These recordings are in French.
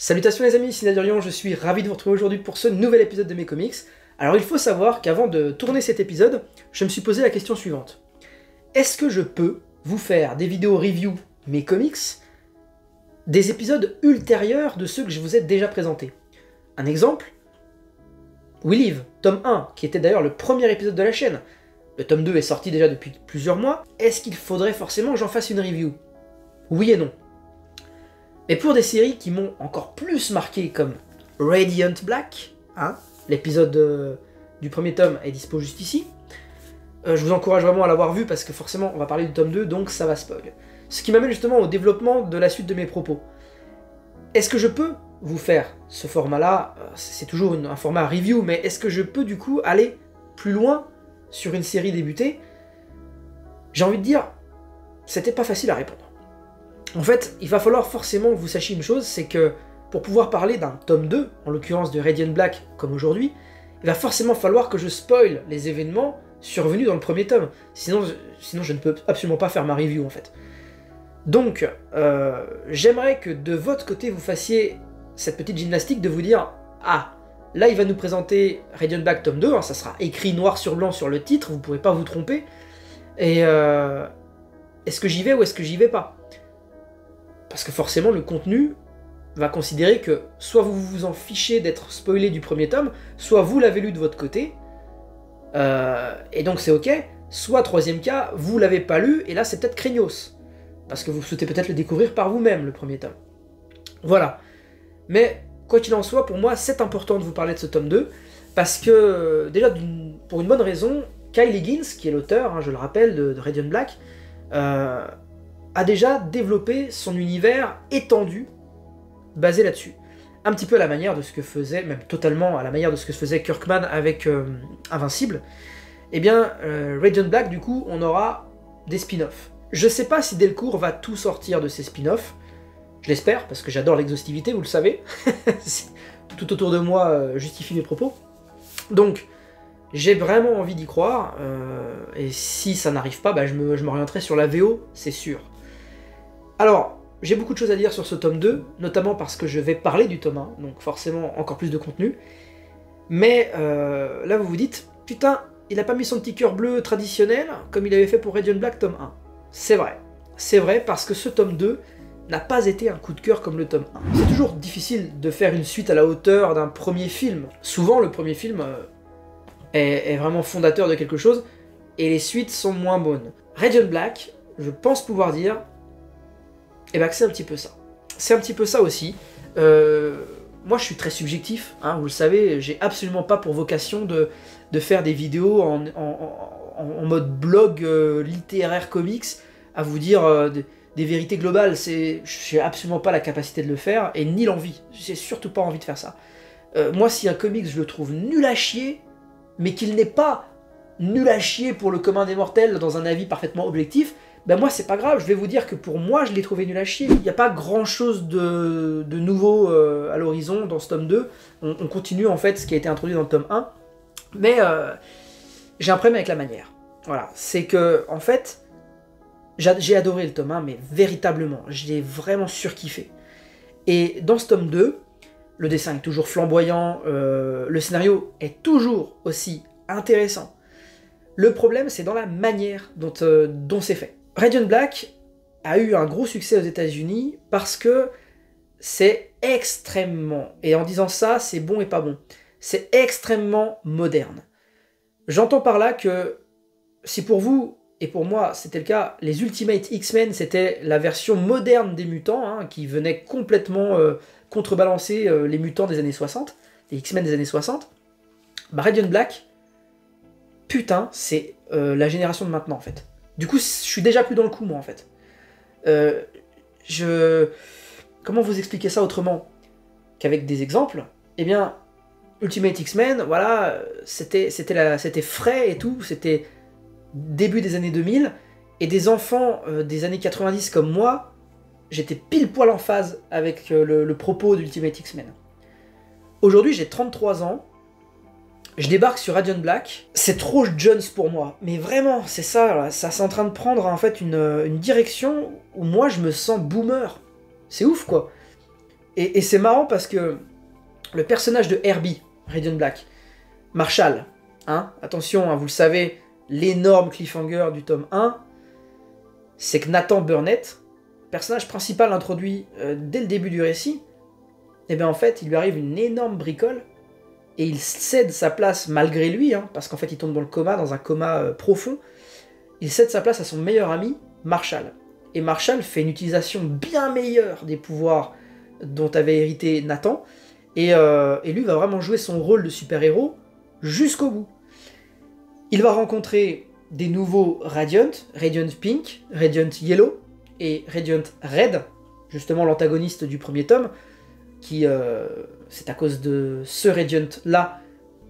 Salutations les amis, ici Nadurion, je suis ravi de vous retrouver aujourd'hui pour ce nouvel épisode de mes comics. Alors il faut savoir qu'avant de tourner cet épisode, je me suis posé la question suivante. Est-ce que je peux vous faire des vidéos review mes comics, des épisodes ultérieurs de ceux que je vous ai déjà présentés? Un exemple, We Live, tome 1, qui était d'ailleurs le premier épisode de la chaîne. Le tome 2 est sorti déjà depuis plusieurs mois. Est-ce qu'il faudrait forcément que j'en fasse une review? Oui et non. Mais pour des séries qui m'ont encore plus marqué, comme Radiant Black, hein, l'épisode du premier tome est dispo juste ici, je vous encourage vraiment à l'avoir vu parce que forcément on va parler du tome 2, donc ça va spoil. Ce qui m'amène justement au développement de la suite de mes propos. Est-ce que je peux vous faire ce format-là? C'est toujours un format review, mais est-ce que je peux du coup aller plus loin sur une série débutée? J'ai envie de dire, c'était pas facile à répondre. En fait, il va falloir forcément que vous sachiez une chose, c'est que pour pouvoir parler d'un tome 2, en l'occurrence de Radiant Black comme aujourd'hui, il va forcément falloir que je spoil les événements survenus dans le premier tome. Sinon je ne peux absolument pas faire ma review en fait. Donc, j'aimerais que de votre côté vous fassiez cette petite gymnastique de vous dire « Ah, là il va nous présenter Radiant Black tome 2, hein, ça sera écrit noir sur blanc sur le titre, vous ne pourrez pas vous tromper. Et est-ce que j'y vais ou est-ce que j'y vais pas ?» Parce que forcément, le contenu va considérer que soit vous vous en fichez d'être spoilé du premier tome, soit vous l'avez lu de votre côté, et donc c'est ok, soit troisième cas, vous l'avez pas lu, et là c'est peut-être craignos, parce que vous souhaitez peut-être le découvrir par vous-même, le premier tome. Voilà. Mais, quoi qu'il en soit, pour moi, c'est important de vous parler de ce tome 2, parce que, déjà, pour une bonne raison, Kyle Higgins, qui est l'auteur, hein, je le rappelle, de Radiant Black, a déjà développé son univers étendu, basé là-dessus. Un petit peu à la manière de ce que faisait, même totalement à la manière de ce que faisait Kirkman avec Invincible. Eh bien, Radiant Black, du coup, on aura des spin-offs. Je sais pas si Delcourt va tout sortir de ces spin-offs, je l'espère, parce que j'adore l'exhaustivité, vous le savez. Tout autour de moi justifie mes propos. Donc, j'ai vraiment envie d'y croire, et si ça n'arrive pas, bah, je m'orienterai sur la VO, c'est sûr. Alors, j'ai beaucoup de choses à dire sur ce tome 2, notamment parce que je vais parler du tome 1, donc forcément encore plus de contenu. Mais là vous vous dites, putain, il a pas mis son petit cœur bleu traditionnel, comme il avait fait pour Radiant Black tome 1. C'est vrai parce que ce tome 2 n'a pas été un coup de cœur comme le tome 1. C'est toujours difficile de faire une suite à la hauteur d'un premier film. Souvent le premier film est vraiment fondateur de quelque chose, et les suites sont moins bonnes. Radiant Black, je pense pouvoir dire, et bah que c'est un petit peu ça. C'est un petit peu ça aussi. Moi je suis très subjectif, hein, vous le savez, j'ai absolument pas pour vocation de faire des vidéos en mode blog littéraire comics, à vous dire des vérités globales. J'ai absolument pas la capacité de le faire, et ni l'envie. J'ai surtout pas envie de faire ça. Moi si un comics je le trouve nul à chier, mais qu'il n'est pas nul à chier pour le commun des mortels dans un avis parfaitement objectif, ben moi c'est pas grave, je vais vous dire que pour moi je l'ai trouvé nul à chier. Il n'y a pas grand chose de nouveau à l'horizon dans ce tome 2, on continue en fait ce qui a été introduit dans le tome 1, mais j'ai un problème avec la manière. Voilà, c'est que en fait, j'ai adoré le tome 1, mais véritablement, j'ai vraiment surkiffé. Et dans ce tome 2, le dessin est toujours flamboyant, le scénario est toujours aussi intéressant. Le problème c'est dans la manière dont c'est fait. Radiant Black a eu un gros succès aux États-Unis parce que c'est extrêmement, et en disant ça, c'est bon et pas bon, c'est extrêmement moderne. J'entends par là que si pour vous et pour moi c'était le cas, les Ultimate X-Men c'était la version moderne des mutants, hein, qui venait complètement contrebalancer les mutants des années 60, les X-Men des années 60, bah Radiant Black, putain, c'est la génération de maintenant en fait. Du coup, je suis déjà plus dans le coup, moi, en fait. Comment vous expliquer ça autrement qu'avec des exemples? Eh bien, Ultimate X-Men, voilà, c'était frais et tout, c'était début des années 2000, et des enfants des années 90 comme moi, j'étais pile poil en phase avec le propos d'Ultimate X-Men. Aujourd'hui, j'ai 33 ans, je débarque sur Radiant Black, c'est trop Jones pour moi, mais vraiment, c'est ça, là, ça c'est en train de prendre en fait une direction où moi je me sens boomer. C'est ouf quoi. Et c'est marrant parce que le personnage de Herbie, Radiant Black, Marshall, hein, attention, hein, vous le savez, l'énorme cliffhanger du tome 1, c'est que Nathan Burnett, personnage principal introduit dès le début du récit, et bien en fait, il lui arrive une énorme bricole, et il cède sa place malgré lui, hein, parce qu'en fait il tombe dans le coma, dans un coma profond, il cède sa place à son meilleur ami, Marshall. Et Marshall fait une utilisation bien meilleure des pouvoirs dont avait hérité Nathan, et lui va vraiment jouer son rôle de super-héros jusqu'au bout. Il va rencontrer des nouveaux Radiant, Radiant Pink, Radiant Yellow et Radiant Red, justement l'antagoniste du premier tome, qui c'est à cause de ce Radiant-là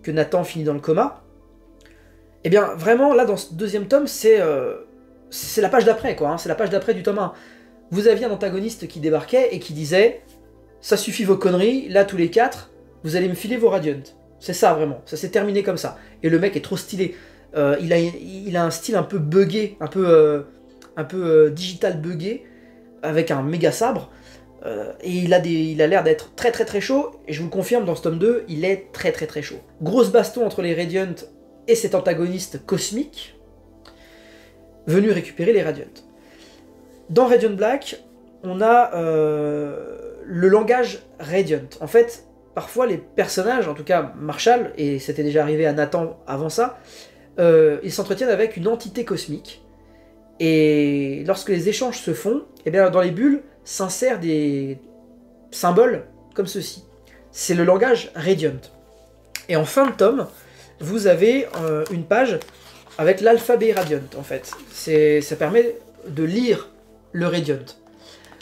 que Nathan finit dans le coma. Et bien vraiment, là dans ce deuxième tome, c'est la page d'après, quoi, hein, c'est la page d'après du tome 1. Vous aviez un antagoniste qui débarquait et qui disait « Ça suffit vos conneries, là tous les 4, vous allez me filer vos Radiant ». C'est ça vraiment, ça s'est terminé comme ça. Et le mec est trop stylé. Il a un style un peu buggé, un peu digital buggé, avec un méga sabre. Et il a l'air d'être très très très chaud, et je vous le confirme, dans ce tome 2, il est très très très chaud. Grosse baston entre les Radiant et cet antagoniste cosmique, venu récupérer les Radiant. Dans Radiant Black, on a le langage Radiant. En fait, parfois les personnages, en tout cas Marshall, et c'était déjà arrivé à Nathan avant ça, ils s'entretiennent avec une entité cosmique, et lorsque les échanges se font, et bien dans les bulles s'insèrent des symboles comme ceci. C'est le langage Radiant. Et en fin de tome, vous avez une page avec l'alphabet Radiant, en fait. Ça permet de lire le Radiant.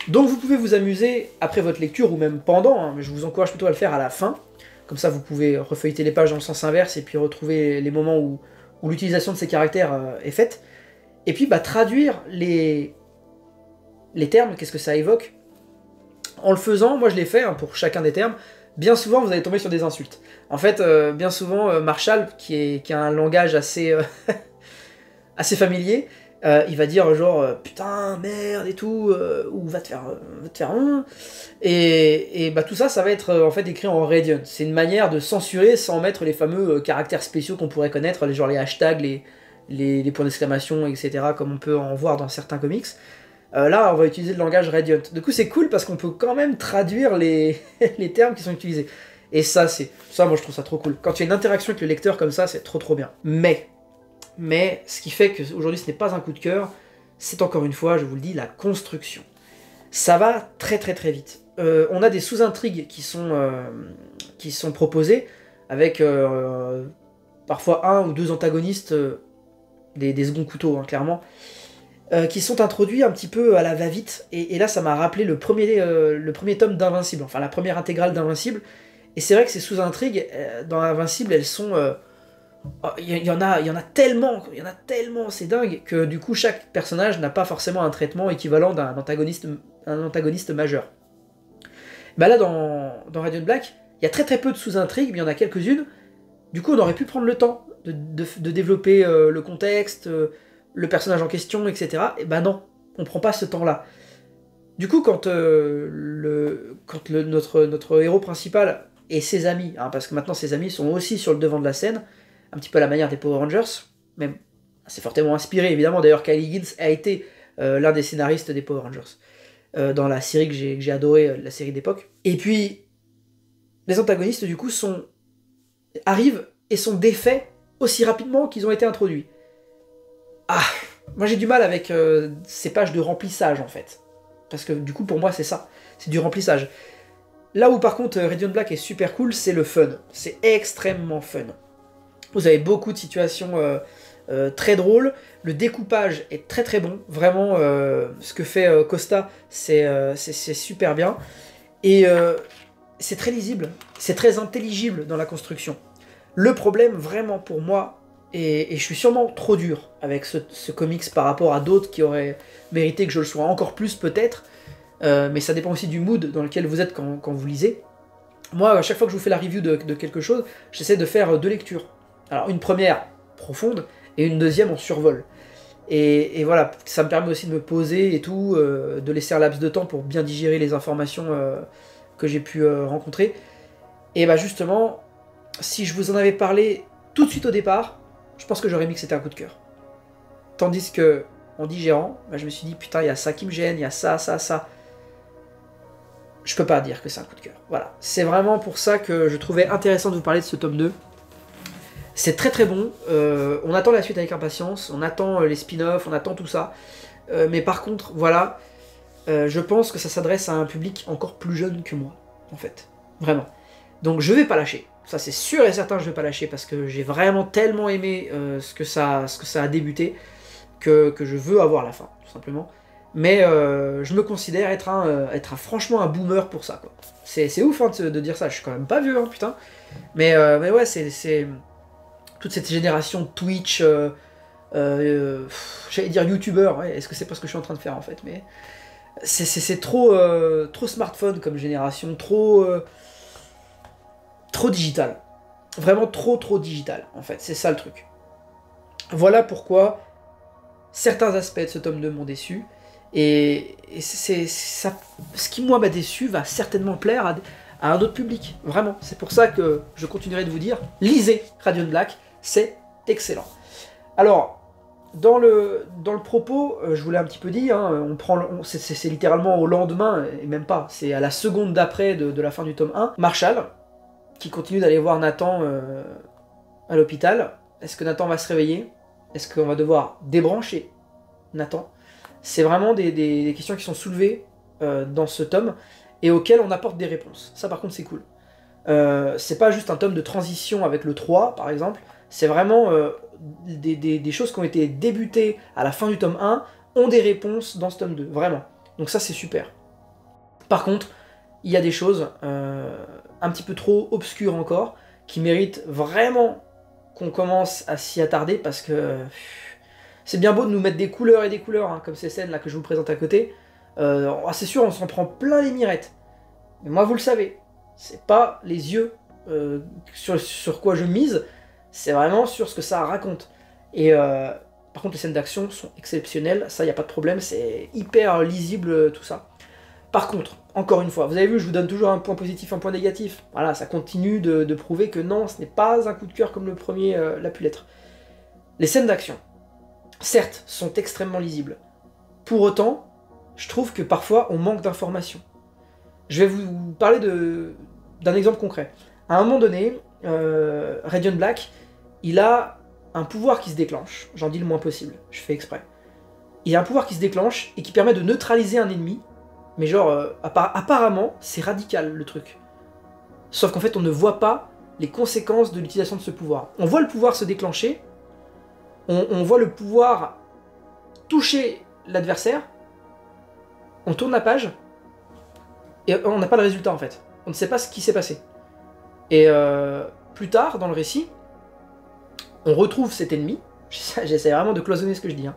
Donc vous pouvez vous amuser après votre lecture, ou même pendant, hein, mais je vous encourage plutôt à le faire à la fin. Comme ça, vous pouvez refeuilleter les pages dans le sens inverse et puis retrouver les moments où l'utilisation de ces caractères est faite. Et puis traduire les termes, qu'est-ce que ça évoque. En le faisant, moi je l'ai fait, hein, pour chacun des termes, bien souvent vous allez tomber sur des insultes. En fait, bien souvent, Marshall, qui a un langage assez, assez familier, il va dire genre putain, merde et tout, ou va te faire et tout ça, ça va être en fait écrit en Radiant. C'est une manière de censurer sans mettre les fameux caractères spéciaux qu'on pourrait connaître, genre les hashtags, les points d'exclamation, etc., comme on peut en voir dans certains comics. Là, on va utiliser le langage Radiant. Du coup, c'est cool parce qu'on peut quand même traduire les termes qui sont utilisés. Et ça, moi, je trouve ça trop cool. Quand tu as une interaction avec le lecteur comme ça, c'est trop trop bien. Mais, ce qui fait qu'aujourd'hui, ce n'est pas un coup de cœur, c'est encore une fois, je vous le dis, la construction. Ça va très très très vite. On a des sous-intrigues qui sont proposées, avec parfois un ou deux antagonistes, des seconds couteaux, hein, clairement, qui sont introduits un petit peu à la va-vite, et là ça m'a rappelé le premier tome d'Invincible, enfin la première intégrale d'Invincible, et c'est vrai que ces sous-intrigues dans Invincible, elles sont... il y en a tellement, c'est dingue, que du coup chaque personnage n'a pas forcément un traitement équivalent d'un antagoniste majeur. Là dans Radiant Black, il y a très très peu de sous-intrigues, mais il y en a quelques-unes, du coup on aurait pu prendre le temps de développer le contexte, le personnage en question, etc. Et non, on prend pas ce temps-là. Du coup, quand notre héros principal et ses amis, hein, parce que maintenant ses amis sont aussi sur le devant de la scène, un petit peu à la manière des Power Rangers, même c'est fortement inspiré, évidemment, d'ailleurs Kyle Higgins a été l'un des scénaristes des Power Rangers, dans la série que j'ai adoré, la série d'époque. Et puis, les antagonistes, du coup, arrivent et sont défaits aussi rapidement qu'ils ont été introduits. Moi j'ai du mal avec ces pages de remplissage, en fait. Parce que du coup, pour moi, c'est ça. C'est du remplissage. Là où par contre Radiant Black est super cool, c'est le fun. C'est extrêmement fun. Vous avez beaucoup de situations très drôles. Le découpage est très très bon. Vraiment, ce que fait Costa, c'est super bien. Et c'est très lisible. C'est très intelligible dans la construction. Le problème, vraiment, pour moi, et je suis sûrement trop dur avec ce comics par rapport à d'autres qui auraient mérité que je le sois encore plus, peut-être, mais ça dépend aussi du mood dans lequel vous êtes quand vous lisez. Moi, à chaque fois que je vous fais la review de quelque chose, j'essaie de faire deux lectures. Alors, une première profonde, et une deuxième en survol. Et voilà, ça me permet aussi de me poser et tout, de laisser un laps de temps pour bien digérer les informations que j'ai pu rencontrer. Et bah justement, si je vous en avais parlé tout de suite au départ, je pense que j'aurais mis que c'était un coup de cœur. Tandis que, en digérant, bah je me suis dit, putain, il y a ça qui me gêne, il y a ça, ça, ça. Je peux pas dire que c'est un coup de cœur. Voilà. C'est vraiment pour ça que je trouvais intéressant de vous parler de ce tome 2. C'est très très bon. On attend la suite avec impatience, on attend les spin-offs, on attend tout ça. Mais par contre, voilà, je pense que ça s'adresse à un public encore plus jeune que moi, en fait. Vraiment. Donc je vais pas lâcher. Ça c'est sûr et certain, je vais pas lâcher parce que j'ai vraiment tellement aimé ce que ça a débuté que je veux avoir la fin, tout simplement. Mais je me considère être franchement un boomer pour ça, quoi. C'est ouf hein, de dire ça, je suis quand même pas vieux, hein, putain. Mais ouais, c'est toute cette génération Twitch, j'allais dire youtubeur, ouais, est-ce que c'est pas ce que je suis en train de faire en fait, mais c'est trop, trop smartphone comme génération, trop digital. Vraiment trop digital, en fait, c'est ça le truc. Voilà pourquoi certains aspects de ce tome 2 m'ont déçu, et ça, ce qui moi m'a déçu va certainement plaire à un autre public, vraiment. C'est pour ça que je continuerai de vous dire, lisez Radiant Black, c'est excellent. Alors, dans le propos, je vous l'ai un petit peu dit, hein, c'est littéralement au lendemain, et même pas, c'est à la seconde d'après de la fin du tome 1, Marshall, qui continue d'aller voir Nathan à l'hôpital. Est-ce que Nathan va se réveiller? Est-ce qu'on va devoir débrancher Nathan? C'est vraiment des questions qui sont soulevées dans ce tome, et auxquelles on apporte des réponses. Ça par contre c'est cool. C'est pas juste un tome de transition avec le 3 par exemple, c'est vraiment des choses qui ont été débutées à la fin du tome 1, ont des réponses dans ce tome 2, vraiment. Donc ça c'est super. Par contre, il y a des choses un petit peu trop obscures encore, qui méritent vraiment qu'on commence à s'y attarder, parce que c'est bien beau de nous mettre des couleurs et des couleurs, hein, comme ces scènes là que je vous présente à côté. C'est sûr, on s'en prend plein les mirettes. Mais moi, vous le savez, c'est pas les yeux sur quoi je mise, c'est vraiment sur ce que ça raconte. Et par contre, les scènes d'action sont exceptionnelles, ça, y a pas de problème, c'est hyper lisible, tout ça. Par contre, encore une fois, vous avez vu, je vous donne toujours un point positif, un point négatif. Voilà, ça continue de prouver que non, ce n'est pas un coup de cœur comme le premier l'a pu l'être. Les scènes d'action, certes, sont extrêmement lisibles. Pour autant, je trouve que parfois, on manque d'informations. Je vais vous parler d'un exemple concret. À un moment donné, Radiant Black, il a un pouvoir qui se déclenche. J'en dis le moins possible, je fais exprès. Il a un pouvoir qui se déclenche et qui permet de neutraliser un ennemi. Mais genre, apparemment, c'est radical le truc. Sauf qu'en fait, on ne voit pas les conséquences de l'utilisation de ce pouvoir. On voit le pouvoir se déclencher, on voit le pouvoir toucher l'adversaire, on tourne la page, et on n'a pas le résultat en fait. On ne sait pas ce qui s'est passé. Et plus tard, dans le récit, on retrouve cet ennemi, j'essaie vraiment de cloisonner ce que je dis, hein.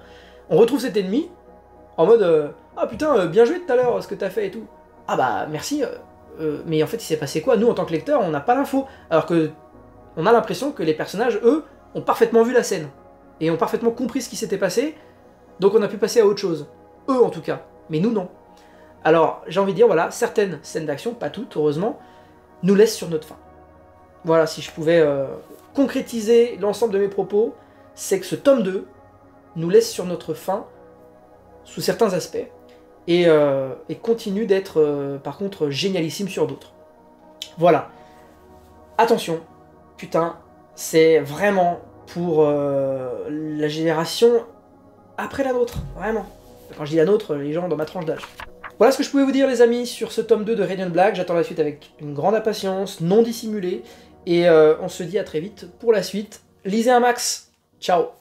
On retrouve cet ennemi, en mode ah putain, bien joué tout à l'heure, ce que t'as fait et tout. Ah bah merci, mais en fait il s'est passé quoi? Nous en tant que lecteurs, on n'a pas l'info. Alors que on a l'impression que les personnages, eux, ont parfaitement vu la scène. Et ont parfaitement compris ce qui s'était passé, donc on a pu passer à autre chose. Eux en tout cas, mais nous non. Alors j'ai envie de dire, voilà, certaines scènes d'action, pas toutes heureusement, nous laissent sur notre faim. Voilà, si je pouvais concrétiser l'ensemble de mes propos, c'est que ce tome 2 nous laisse sur notre faim, sous certains aspects, et continue d'être par contre génialissime sur d'autres. Voilà. Attention, putain, c'est vraiment pour la génération après la nôtre, vraiment. Quand je dis la nôtre, les gens dans ma tranche d'âge. Voilà ce que je pouvais vous dire les amis sur ce tome 2 de Radiant Black, j'attends la suite avec une grande impatience, non dissimulée, et on se dit à très vite pour la suite. Lisez un max, ciao.